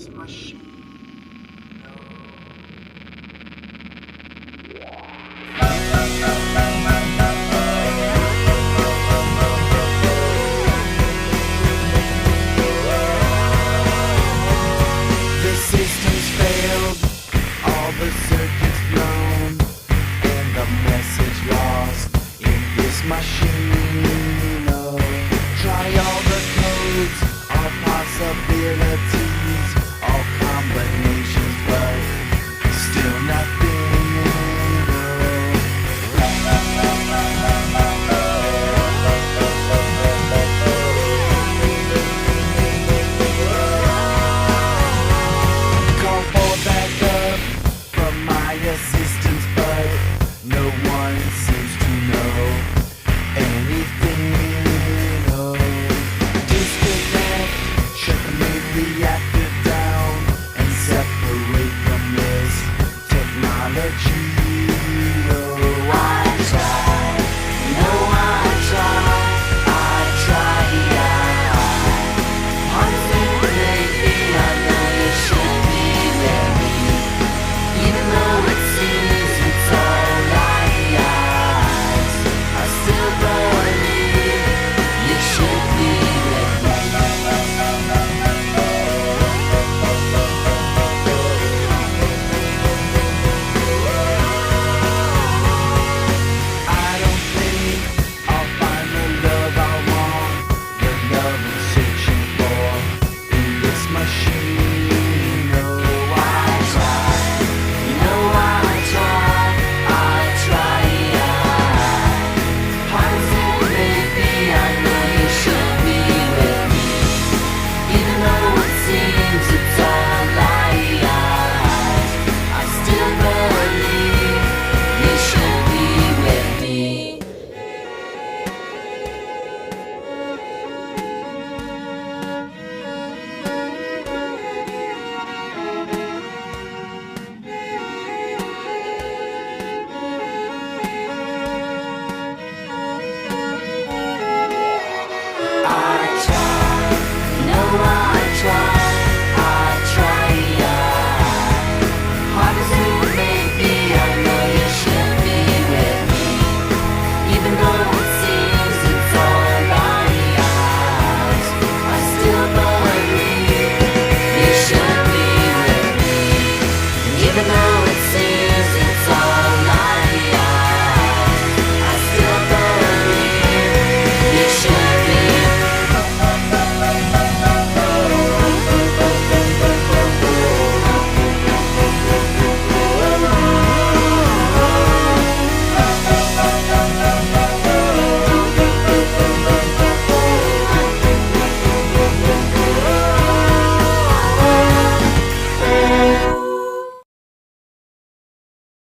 this machine. The system's failed, all the circuits blown, and the message lost in this machine. Oh, try all the codes, all possibilities, all combinations, but still nothing. Call for backup from my assistants, but no one seems to know anything. Oh, disconnect, shut the main reactor down, and separate from this technology.